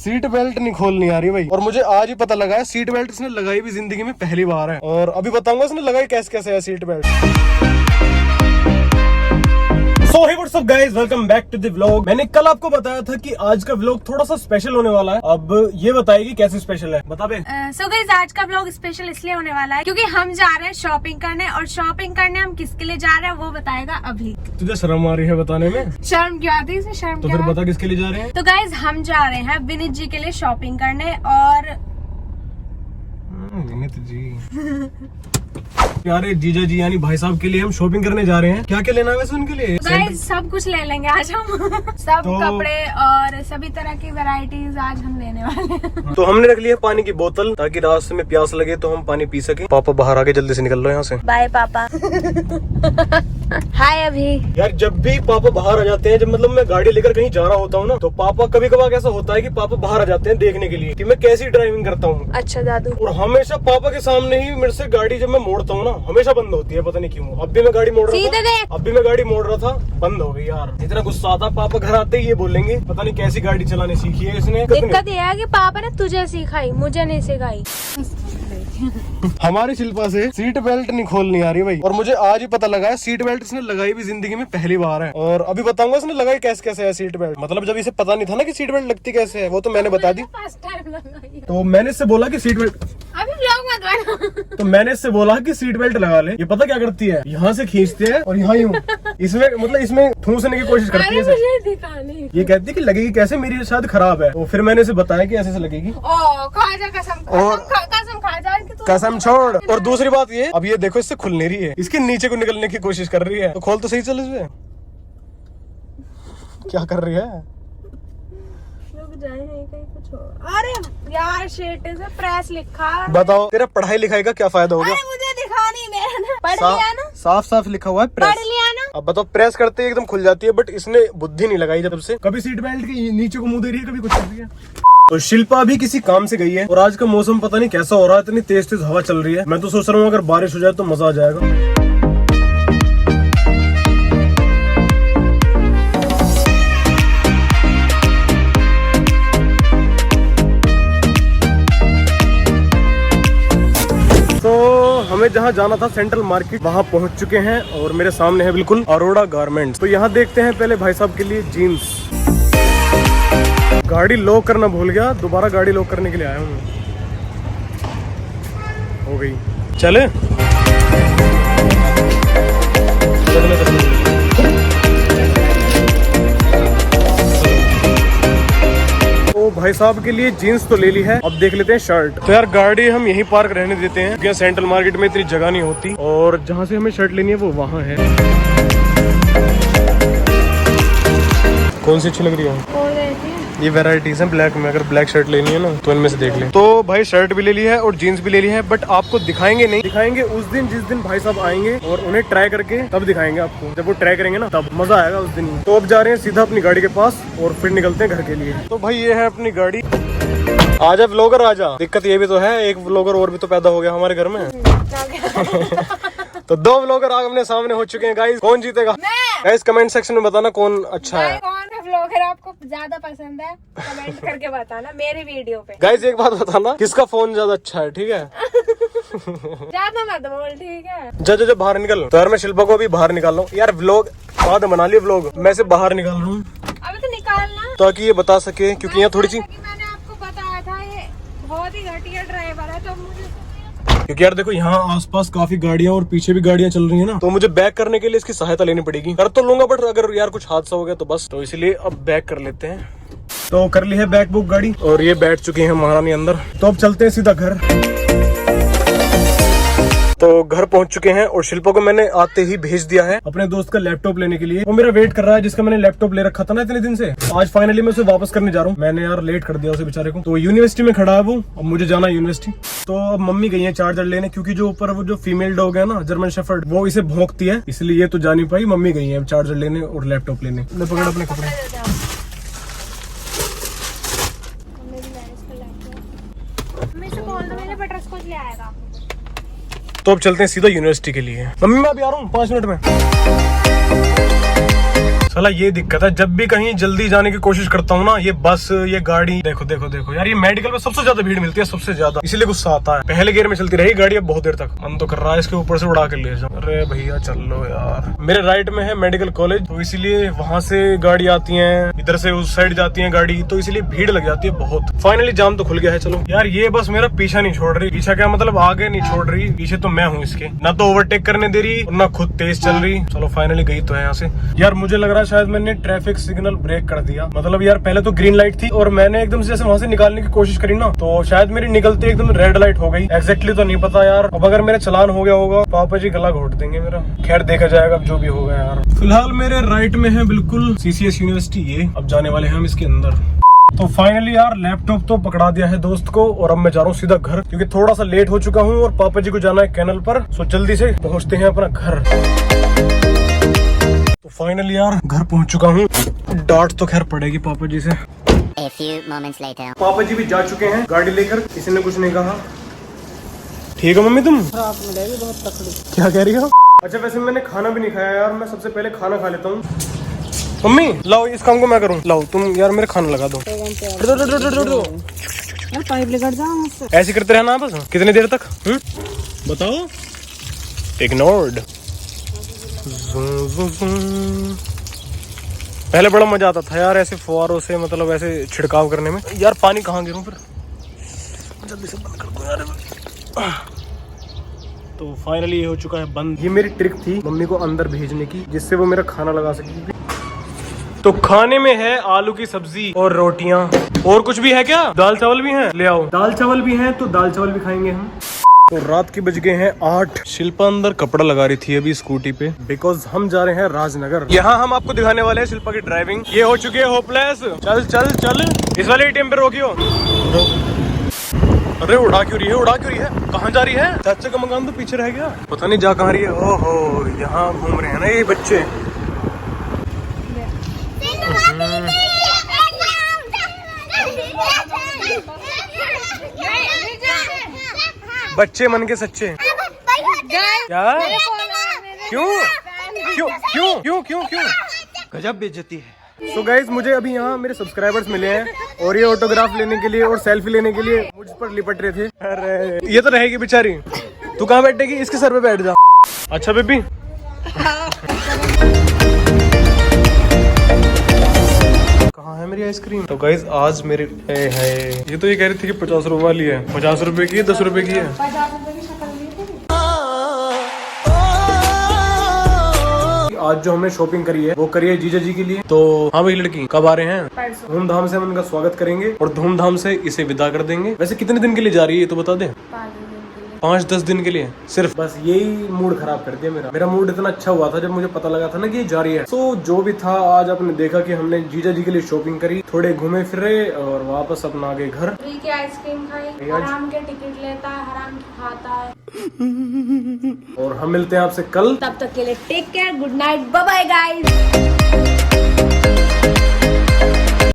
Seat belt नहीं खोलनी आ रही भाई। और मुझे आज ही पता लगा है सीट बेल्ट इसने लगाई भी जिंदगी में पहली बार है। और अभी बताऊंगा इसने लगाई कैसे कैसे है seat belt. So hey what's up guys, welcome back to the vlog। मैंने कल आपको बताया था कि आज का व्लॉग थोड़ा सा स्पेशल होने वाला है। अब ये बताएगी कैसे स्पेशल है, बता बे। So guys, आज का व्लॉग स्पेशल इसलिए होने वाला है क्योंकि हम जा रहे हैं शॉपिंग करने, और शॉपिंग करने हम किसके लिए जा रहे हैं वो बताएगा अभी। तुझे शर्म आ रही है बताने में? शर्म क्यों आती है इसे, शर्म तो क्या फिर है? बता किसके लिए जा रहे हैं। तो गाइज हम जा रहे हैं विनीत जी के लिए शॉपिंग करने। और विनीत जी यारे जीजा जी यानी भाई साहब के लिए हम शॉपिंग करने जा रहे हैं। क्या क्या लेना है वैसे उनके लिए? गाइज सब कुछ ले लेंगे आज हम सब कपड़े और सभी तरह की वैरायटीज आज हम लेने वाले हैं। तो हमने रख लिया पानी की बोतल ताकि रास्ते में प्यास लगे तो हम पानी पी सके। पापा बाहर आके जल्दी से निकल लो यहाँ से। बाय पापा। हाय अभी। यार जब भी पापा बाहर आ जाते हैं, जब मतलब मैं गाड़ी लेकर कहीं जा रहा होता हूँ ना, तो पापा कभी कभार ऐसा होता है कि पापा बाहर आ जाते हैं देखने के लिए कि मैं कैसी ड्राइविंग करता हूँ। अच्छा दादू। और हमेशा पापा के सामने ही मेरे से गाड़ी जब मैं मोड़ता हूँ ना हमेशा बंद होती है, पता नहीं क्यों। अब भी मैं गाड़ी मोड़ रहा था बंद हो गई यार। इतना गुस्सा आता पापा घर आते ही ये बोलेंगे पता नहीं कैसी गाड़ी चलाने सीखी है इसने। दिक्कत ये है कि पापा ने तुझे सिखाई, मुझे नहीं सिखाई। हमारी शिल्पा से सीट बेल्ट नहीं खोलनी आ रही भाई। और मुझे आज ही पता लगा है सीट बेल्ट इसने लगाई भी जिंदगी में पहली बार है। और अभी बताऊंगा इसने लगाई कैसे कैसे है सीट बेल्ट। मतलब जब इसे पता नहीं था ना कि सीट बेल्ट लगती कैसे है, वो तो मैंने बता दी। तो मैंने इससे बोला कि सीट बेल्ट, अभी व्लॉग मत बना। तो मैंने इससे बोला कि सीट बेल्ट लगा ले। ये पता क्या करती है, यहाँ से खींचते हैं और यहाँ यूं इसमें मतलब इसमें ठूसने की कोशिश करती है। ये कहती है कि लगेगी कैसे, मेरी शायद खराब है। तो फिर मैंने इसे बताया कि ऐसे से लगेगी। कसम छोड़। और दूसरी बात ये, अब ये देखो इससे खुल नहीं रही है, इसके नीचे को निकलने की कोशिश कर रही है। तो खोल तो सही चल इसमें। क्या कर रही है? अरे यार शेट से प्रेस लिखा। बताओ तेरा पढ़ाई लिखाई का क्या फायदा होगा? मुझे दिखा नहीं, मैंने पढ़ लिया ना, साफ साफ लिखा हुआ है प्रेस। पढ़ लिया ना। अब बताओ प्रेस करते ही एकदम खुल जाती है, बट इसने बुद्धि नहीं लगाई जब से। कभी सीट बेल्ट के नीचे को मुंह दे रही है, कभी कुछ कर रही है। तो शिल्पा भी किसी काम से गई है। और आज का मौसम पता नहीं कैसा हो रहा है, इतनी तेज तेज हवा चल रही है। मैं तो सोच रहा हूँ अगर बारिश हो जाए तो मजा आ जाएगा। तो हमें जहाँ जाना था सेंट्रल मार्केट, वहाँ पहुँच चुके हैं। और मेरे सामने है बिल्कुल अरोड़ा गारमेंट्स। तो यहाँ देखते हैं पहले भाई साहब के लिए जीन्स। गाड़ी लॉक करना भूल गया, दोबारा गाड़ी लॉक करने के लिए आया हूँ। हो गई, चले। तो भाई साहब के लिए जीन्स तो ले ली है, अब देख लेते हैं शर्ट। तो यार गाड़ी हम यहीं पार्क रहने देते हैं क्योंकि सेंट्रल मार्केट में इतनी जगह नहीं होती। और जहाँ से हमें शर्ट लेनी है वो वहाँ है। कौन सी अच्छी लग रही है? ये वैरायटीज हैं ब्लैक में, अगर ब्लैक शर्ट लेनी है ना तो इनमें से देख ले। तो भाई शर्ट भी ले ली है और जीन्स भी ले ली है, बट आपको दिखाएंगे नहीं, दिखाएंगे उस दिन जिस दिन भाई साहब आएंगे और उन्हें ट्राई करके तब दिखाएंगे आपको। जब वो ट्राई करेंगे ना तब मजा आएगा उस दिन। तो अब जा रहे हैं सीधा अपनी गाड़ी के पास और फिर निकलते हैं घर के लिए। तो भाई ये है अपनी गाड़ी। आजा व्लॉगर आजा। दिक्कत ये भी तो है, एक व्लॉगर और भी तो पैदा हो गया हमारे घर में। तो 2 व्लॉगर आमने सामने हो चुके हैं गाइस। कौन जीतेगा गाइस कमेंट सेक्शन में बताना कौन अच्छा है। कौन सा व्लॉगर आपको ज्यादा पसंद है कमेंट करके बताना मेरे वीडियो पे। गाइस एक बात बताना, किसका फोन ज्यादा अच्छा है, ठीक है? ज्यादा मत बोल, ठीक है? जा बाहर निकल। तो यार मैं शिल्पा को अभी बाहर निकाल रहा हूँ। यार व्लॉग बाद बना लिया, व्लॉग मैं से बाहर निकाल रहा हूँ अभी तो निकालना ताकि ये बता सके, क्योंकि यहाँ थोड़ी सी, मैंने आपको बताया था ये बहुत ही घटिया ड्राइवर है। तो मुझे क्योंकि यार देखो यहाँ आसपास काफी गाड़ियाँ और पीछे भी गाड़ियाँ चल रही है ना, तो मुझे बैक करने के लिए इसकी सहायता लेनी पड़ेगी। कर तो लूंगा बट अगर यार कुछ हादसा हो गया तो बस, तो इसलिए अब बैक कर लेते हैं। तो कर ली है बैक बुक गाड़ी और ये बैठ चुकी है महारानी अंदर। तो अब चलते हैं सीधा घर। तो घर पहुंच चुके हैं और शिल्पा को मैंने आते ही भेज दिया है अपने दोस्त का लैपटॉप लेने के लिए। वो मेरा वेट कर रहा है, जिसका मैंने लैपटॉप ले रखा था ना इतने दिन से। आज फाइनली मैं उसे वापस करने जा रहा हूँ। मैंने यार लेट कर दिया उसे बेचारे को। तो यूनिवर्सिटी में खड़ा है वो, अब मुझे जाना है यूनिवर्सिटी। तो अब मम्मी गई है चार्जर लेने, क्योंकि जो ऊपर वो जो फीमेल डॉग है ना जर्मन शेफर्ड, वो इसे भौंकती है, इसलिए ये तो जा नहीं पाई। मम्मी गई है चार्जर लेने और लैपटॉप लेने। ले पकड़ अपने कपड़े। तो अब चलते हैं सीधा यूनिवर्सिटी के लिए। मम्मी मैं अभी आ रहा हूँ 5 मिनट में। साला ये दिक्कत है, जब भी कहीं जल्दी जाने की कोशिश करता हूँ ना, ये बस ये गाड़ी, देखो देखो देखो यार, ये मेडिकल में सबसे ज्यादा भीड़ मिलती है, सबसे ज्यादा, इसीलिए गुस्सा आता है। पहले गियर में चलती रही गाड़ी अब बहुत देर तक, मन तो कर रहा है इसके ऊपर से उड़ा कर ले जाऊं। अरे भैया चलो यार, मेरे राइट में है मेडिकल कॉलेज, तो इसीलिए वहां से गाड़ी आती है, इधर से उस साइड जाती है गाड़ी, तो इसीलिए भीड़ लग जाती है बहुत। फाइनली जाम तो खुल गया है। चलो यार, ये बस मेरा पीछा नहीं छोड़ रही। पीछा क्या मतलब, आगे नहीं छोड़ रही, पीछे तो मैं हूँ इसके, ना तो ओवरटेक करने दे रही और ना खुद तेज चल रही। चलो फाइनली गई तो है यहाँ से। यार मुझे लग रहा है शायद मैंने ट्रैफिक सिग्नल ब्रेक कर दिया, मतलब यार पहले तो ग्रीन लाइट थी और मैंने एकदम से जैसे वहां से निकालने की कोशिश करी ना, तो शायद मेरी निकलते एकदम रेड लाइट हो गई। एग्जैक्टली तो नहीं पता यार, अब अगर मेरा चलान हो गया होगा पापा जी गला घोट देंगे मेरा। खैर देखा जाएगा जो भी होगा यार। फिलहाल मेरे राइट में है बिल्कुल CCS यूनिवर्सिटी, ये अब जाने वाले हैं हम इसके अंदर। तो फाइनली यार लैपटॉप तो पकड़ा दिया है दोस्त को, और अब मैं जा रहा हूँ सीधा घर, क्योंकि थोड़ा सा लेट हो चुका हूँ और पापा जी को जाना है कैनल पर। सो जल्दी से पहुँचते हैं अपना घर। तो फाइनली यार घर पहुँच चुका हूँ। डांट तो खैर पड़ेगी पापा जी से। A few moments later. पापा जी भी जा चुके हैं गाड़ी लेकर, किसी ने कुछ नहीं कहा। ठीक है मम्मी, तुम बहुत तकड़ी, क्या कह रही हो? अच्छा वैसे मैंने खाना भी नहीं खाया यार, मैं सबसे पहले खाना खा लेता हूँ। मम्मी लाओ इस काम को मैं करूँ, लाओ तुम यार मेरे खाना लगा दो। पाइप लेकर जाओ, ऐसे करते रहना बस, कितनी देर तक? बताओ। इग्नोर्ड। पहले बड़ा मजा आता था यार ऐसे फुहारों से, मतलब ऐसे छिड़काव करने में। यार पानी कहाँ गिरूं फिर, जल्दी से बंद कर दो यार। तो फाइनली ये हो चुका है बंद। ये मेरी ट्रिक थी मम्मी को अंदर भेजने की, जिससे वो मेरा खाना लगा सकेगी। तो खाने में है आलू की सब्जी और रोटियां। और कुछ भी है क्या? दाल चावल भी हैं, ले आओ। दाल चावल भी हैं तो दाल चावल भी खाएंगे हम। तो रात के बज गए हैं 8। शिल्पा अंदर कपड़ा लगा रही थी अभी स्कूटी पे, बिकॉज हम जा रहे हैं राजनगर। यहाँ हम आपको दिखाने वाले हैं शिल्पा की ड्राइविंग। ये हो चुकी है होपलेस। चल चल चल, इस वाले ATM पे रोकियो। अरे उड़ा क्यों रही है, उड़ा क्यों रही है? कहाँ जा रही है? चाचा का मकान तो पीछे रह गया, पता नहीं जा कहाँ रही है। ओहो, यहाँ घूम रहे हैं ना ये बच्चे। बच्चे मन के सच्चे। क्या? क्यों क्यों क्यों क्यों क्यों क्यों? गजब बेइज्जती है। तो गाइज मुझे अभी यहाँ मेरे सब्सक्राइबर्स मिले हैं और ये ऑटोग्राफ लेने के लिए और सेल्फी लेने के लिए मुझ पर लिपट रहे थे। अरे ये तो रहेगी बेचारी, तू कहाँ बैठेगी? इसके सर पे बैठ जा। अच्छा बेबी कहाँ है मेरी आइसक्रीम? तो गाइज आज मेरे है, ये तो ये कह रही थी कि 50 रुपए वाली है। 50 रुपए की है, 10 रुपए की है। 50 रुपए की शक्ल ली थी। आज जो हमने शॉपिंग करी है वो करी है जीजा जी के लिए। तो हाँ भाई लड़की कब आ रहे हैं? धूमधाम से हम उनका स्वागत करेंगे और धूमधाम से इसे विदा कर देंगे। वैसे कितने दिन के लिए जा रही है ये तो बता दे। 5-10 दिन के लिए सिर्फ। बस यही मूड खराब कर दिया मेरा मूड इतना अच्छा हुआ था जब मुझे पता लगा था ना कि ये जा रही है। तो जो भी था, आज आपने देखा कि हमने जीजा जी के लिए शॉपिंग करी, थोड़े घूमे फिरे और वापस अपना आ गए घर। फ्री की आइसक्रीम खाई, हराम के टिकट लेता है, हराम की खाता है। और हम मिलते हैं आपसे कल, तब तक के लिए take care, good night, bye bye guys.